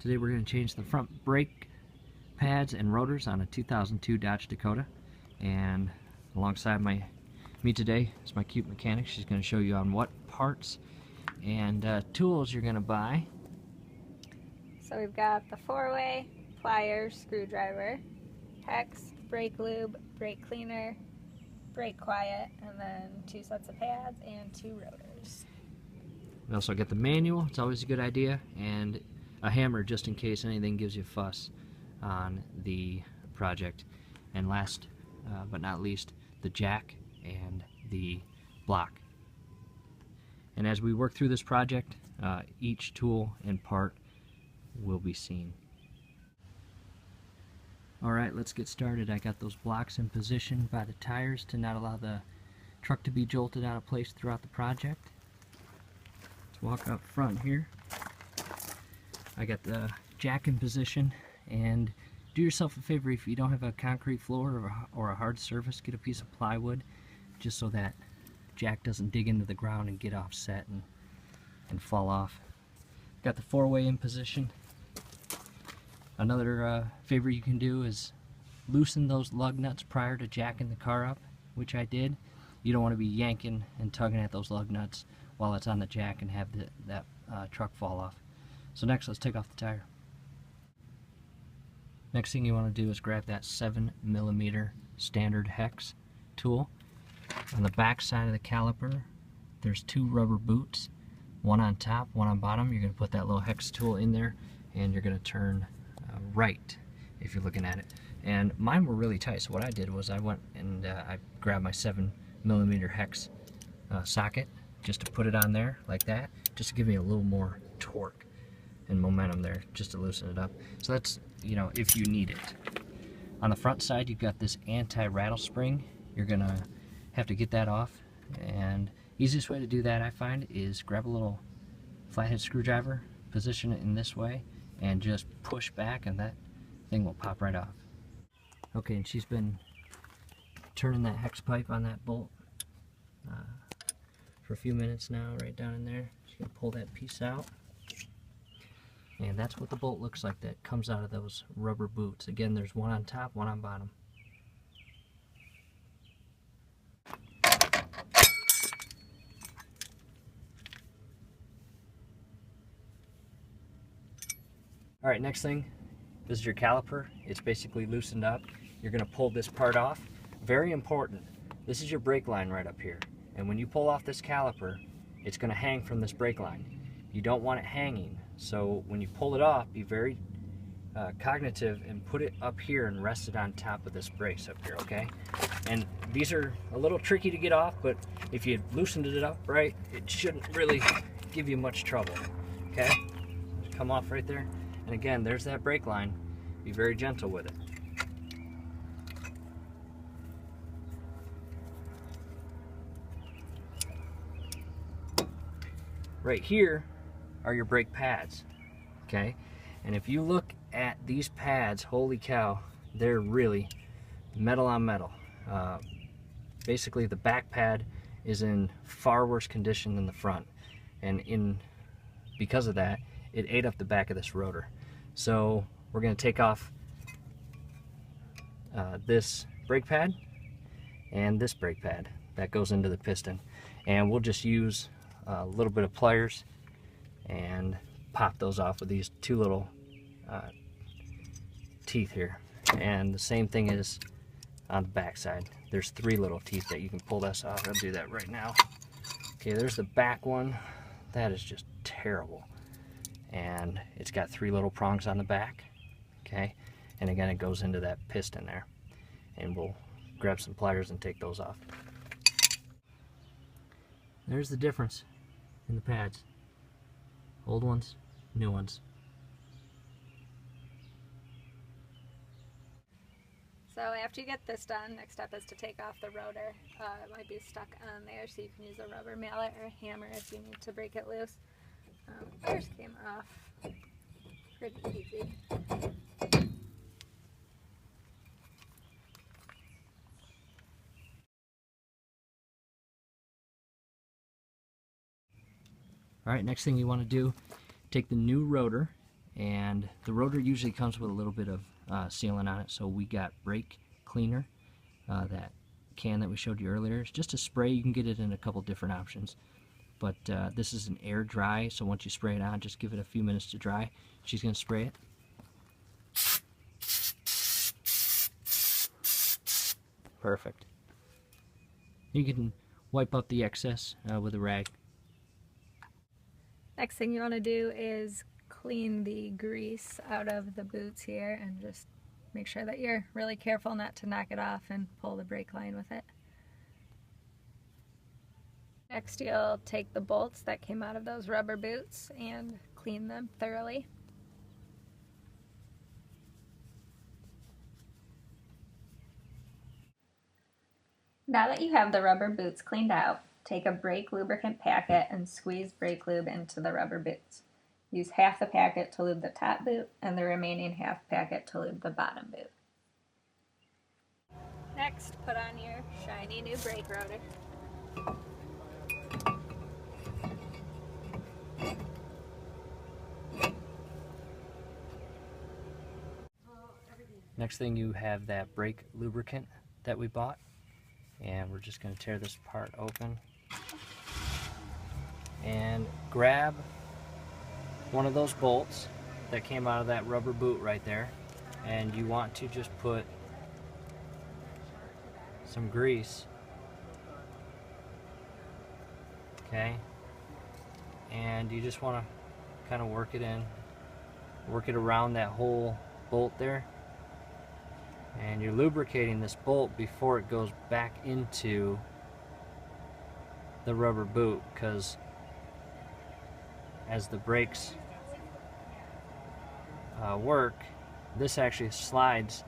Today we're going to change the front brake pads and rotors on a 2002 Dodge Dakota, and alongside me today is my cute mechanic. She's going to show you on what parts and tools you're going to buy. So we've got the 4-way, pliers, screwdriver, hex, brake lube, brake cleaner, brake quiet, and then 2 sets of pads and 2 rotors. We also get the manual, it's always a good idea, and a hammer just in case anything gives you a fuss on the project. And last but not least, the jack and the block. And as we work through this project, each tool and part will be seen. Alright, let's get started. I got those blocks in position by the tires to not allow the truck to be jolted out of place throughout the project. Let's walk up front here. I got the jack in position, and do yourself a favor, if you don't have a concrete floor or a hard surface, get a piece of plywood just so that jack doesn't dig into the ground and get offset and fall off. Got the 4-way in position. Another favor you can do is loosen those lug nuts prior to jacking the car up, which I did. You don't want to be yanking and tugging at those lug nuts while it's on the jack and have that truck fall off. So next, let's take off the tire. Next thing you want to do is grab that 7mm standard hex tool. On the back side of the caliper, there's 2 rubber boots, one on top, one on bottom. You're going to put that little hex tool in there, and you're going to turn right if you're looking at it. And mine were really tight, so what I did was I went and I grabbed my 7mm hex socket just to put it on there like that, just to give me a little more torque and momentum there, just to loosen it up. So that's, you know, if you need it. On the front side, you've got this anti-rattle spring. You're gonna have to get that off, and easiest way to do that, I find, is grab a little flathead screwdriver, position it in this way, and just push back, and that thing will pop right off. Okay, and she's been turning that hex pipe on that bolt for a few minutes now, right down in there. She's gonna pull that piece out. And that's what the bolt looks like that comes out of those rubber boots. Again, there's one on top, one on bottom. Alright, next thing, this is your caliper. It's basically loosened up. You're going to pull this part off. Very important, this is your brake line right up here. And when you pull off this caliper, it's going to hang from this brake line. You don't want it hanging. So when you pull it off, be very cognitive and put it up here and rest it on top of this brace up here, okay? And these are a little tricky to get off, but if you loosened it up right, it shouldn't really give you much trouble, okay? Just come off right there. And again, there's that brake line. Be very gentle with it. Right here are your brake pads, okay? And if you look at these pads, holy cow, they're really metal on metal. Basically, the back pad is in far worse condition than the front, and because of that, it ate up the back of this rotor. So we're going to take off this brake pad and this brake pad that goes into the piston, and we'll just use a little bit of pliers and pop those off with these 2 little teeth here. And the same thing is on the back side. There's 3 little teeth that you can pull this off. I'll do that right now. Okay, there's the back one. That is just terrible. And it's got 3 little prongs on the back. Okay, and again, it goes into that piston there. And we'll grab some pliers and take those off. There's the difference in the pads. Old ones, new ones. So after you get this done, next step is to take off the rotor. It might be stuck on there, so you can use a rubber mallet or a hammer if you need to break it loose. Ours came off pretty easy. Alright, next thing you want to do, take the new rotor and the rotor usually comes with a little bit of sealant on it, so we got brake cleaner, that can that we showed you earlier. It's just a spray. You can get it in a couple different options, but this is an air dry, so once you spray it on, just give it a few minutes to dry. She's going to spray it. Perfect. You can wipe up the excess with a rag. Next thing you want to do is clean the grease out of the boots here, and just make sure that you're really careful not to knock it off and pull the brake line with it. Next, you'll take the bolts that came out of those rubber boots and clean them thoroughly. Now that you have the rubber boots cleaned out, take a brake lubricant packet and squeeze brake lube into the rubber boots. Use half the packet to lube the top boot and the remaining half packet to lube the bottom boot. Next, put on your shiny new brake rotor. Next thing, you have that brake lubricant that we bought, and we're just going to tear this part open and grab one of those bolts that came out of that rubber boot right there, and you want to just put some grease, okay, and you just want to kind of work it in, work it around that whole bolt there. And you're lubricating this bolt before it goes back into the rubber boot, because as the brakes work, this actually slides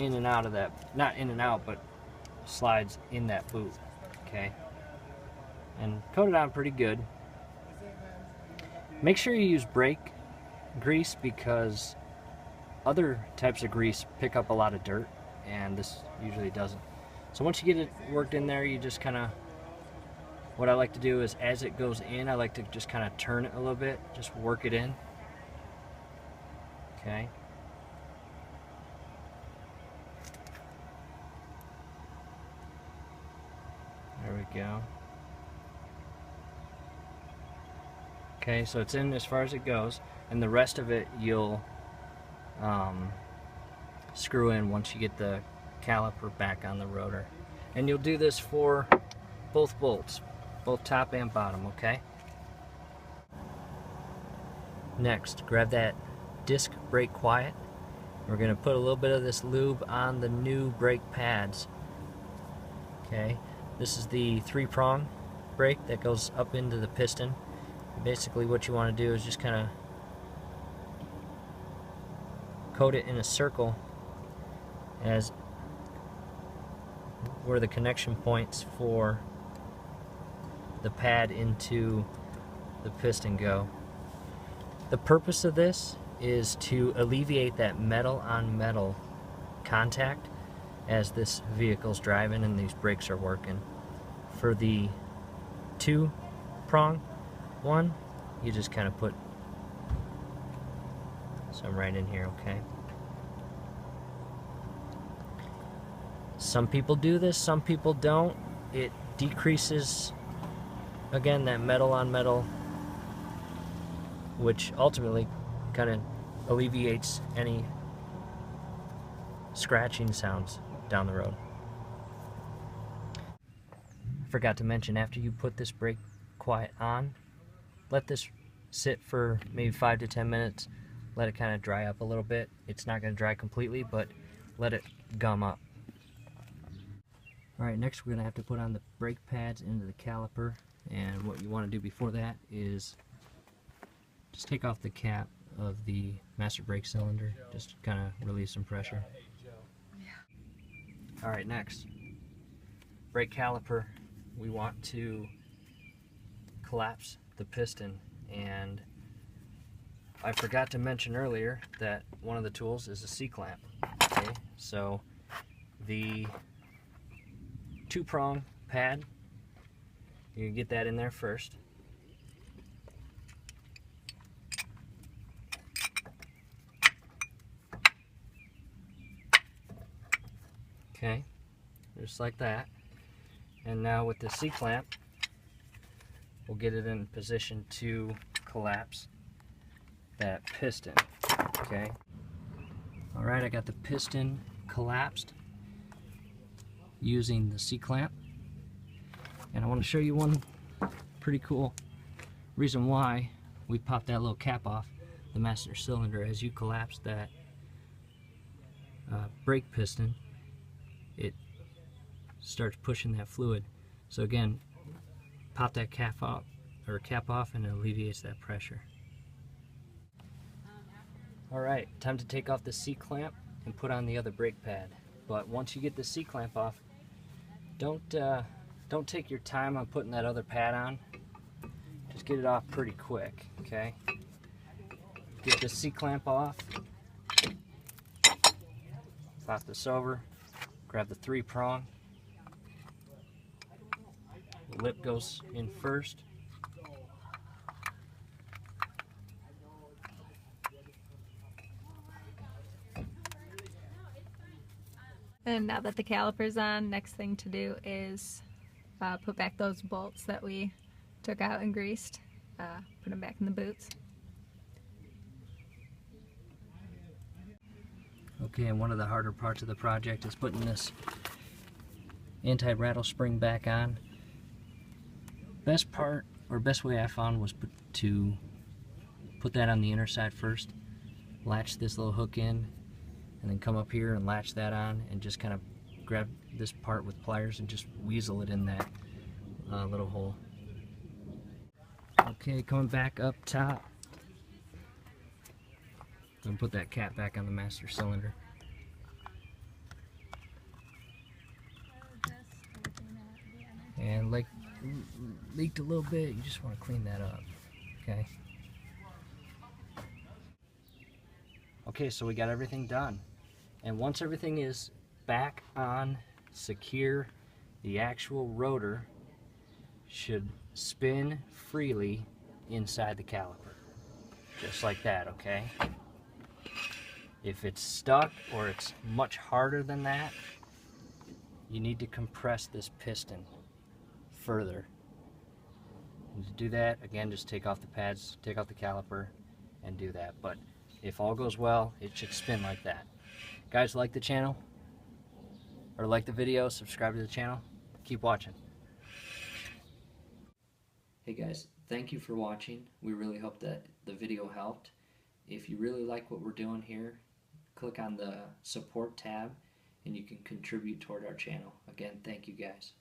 in and out of that, not in and out, but slides in that boot, okay? And coat it on pretty good. Make sure you use brake grease, because other types of grease pick up a lot of dirt, and this usually doesn't. So once you get it worked in there, you just kind of, what I like to do is as it goes in, I like to just kind of turn it a little bit, just work it in. Okay. There we go. Okay, so it's in as far as it goes, and the rest of it you'll screw in once you get the caliper back on the rotor. And you'll do this for both bolts, both top and bottom, okay? Next, grab that disc brake quiet. We're going to put a little bit of this lube on the new brake pads. Okay, this is the 3-prong brake that goes up into the piston. Basically what you want to do is just kind of coat it in a circle as where the connection points for the pad into the piston go. The purpose of this is to alleviate that metal on metal contact as this vehicle's driving and these brakes are working. For the 2-prong one, you just kind of put some right in here, okay? Some people do this, some people don't. It decreases, again, that metal on metal, which ultimately kind of alleviates any scratching sounds down the road. I forgot to mention, after you put this brake quiet on, let this sit for maybe 5 to 10 minutes. Let it kind of dry up a little bit. It's not going to dry completely, but let it gum up. Alright, next we're going to have to put on the brake pads into the caliper, and what you want to do before that is just take off the cap of the master brake cylinder, just kind of release some pressure. Alright, next, brake caliper, we want to collapse the piston, and I forgot to mention earlier that one of the tools is a C-clamp. Okay, so the 2-prong pad, you can get that in there first. Okay, just like that. And now with the C-clamp, we'll get it in position to collapse that piston. Okay. Alright, I got the piston collapsed using the C-clamp. And I want to show you one pretty cool reason why we popped that little cap off the master cylinder. As you collapse that brake piston, it starts pushing that fluid. So again, pop that cap off and it alleviates that pressure. Alright, time to take off the C-clamp and put on the other brake pad. But once you get the C-clamp off, don't take your time on putting that other pad on. Just get it off pretty quick, okay? Get the C-clamp off, flop this over, grab the 3-prong. The lip goes in first. And now that the caliper's on, next thing to do is put back those bolts that we took out and greased. Put them back in the boots. Okay, and one of the harder parts of the project is putting this anti-rattle spring back on. Best part, or best way I found, was to put that on the inner side first, latch this little hook in, and then come up here and latch that on, and just kind of grab this part with pliers and just weasel it in that little hole. Okay, coming back up top, and put that cap back on the master cylinder. And like leaked a little bit, you just want to clean that up. Okay. Okay, so we got everything done. And once everything is back on secure, the actual rotor should spin freely inside the caliper. Just like that, okay? If it's stuck or it's much harder than that, you need to compress this piston further. And to do that, again, just take off the pads, take off the caliper, and do that. But if all goes well, it should spin like that. Guys, like the channel, or like the video, subscribe to the channel, keep watching. Hey guys, thank you for watching. We really hope that the video helped. If you really like what we're doing here, click on the support tab and you can contribute toward our channel. Again, thank you guys.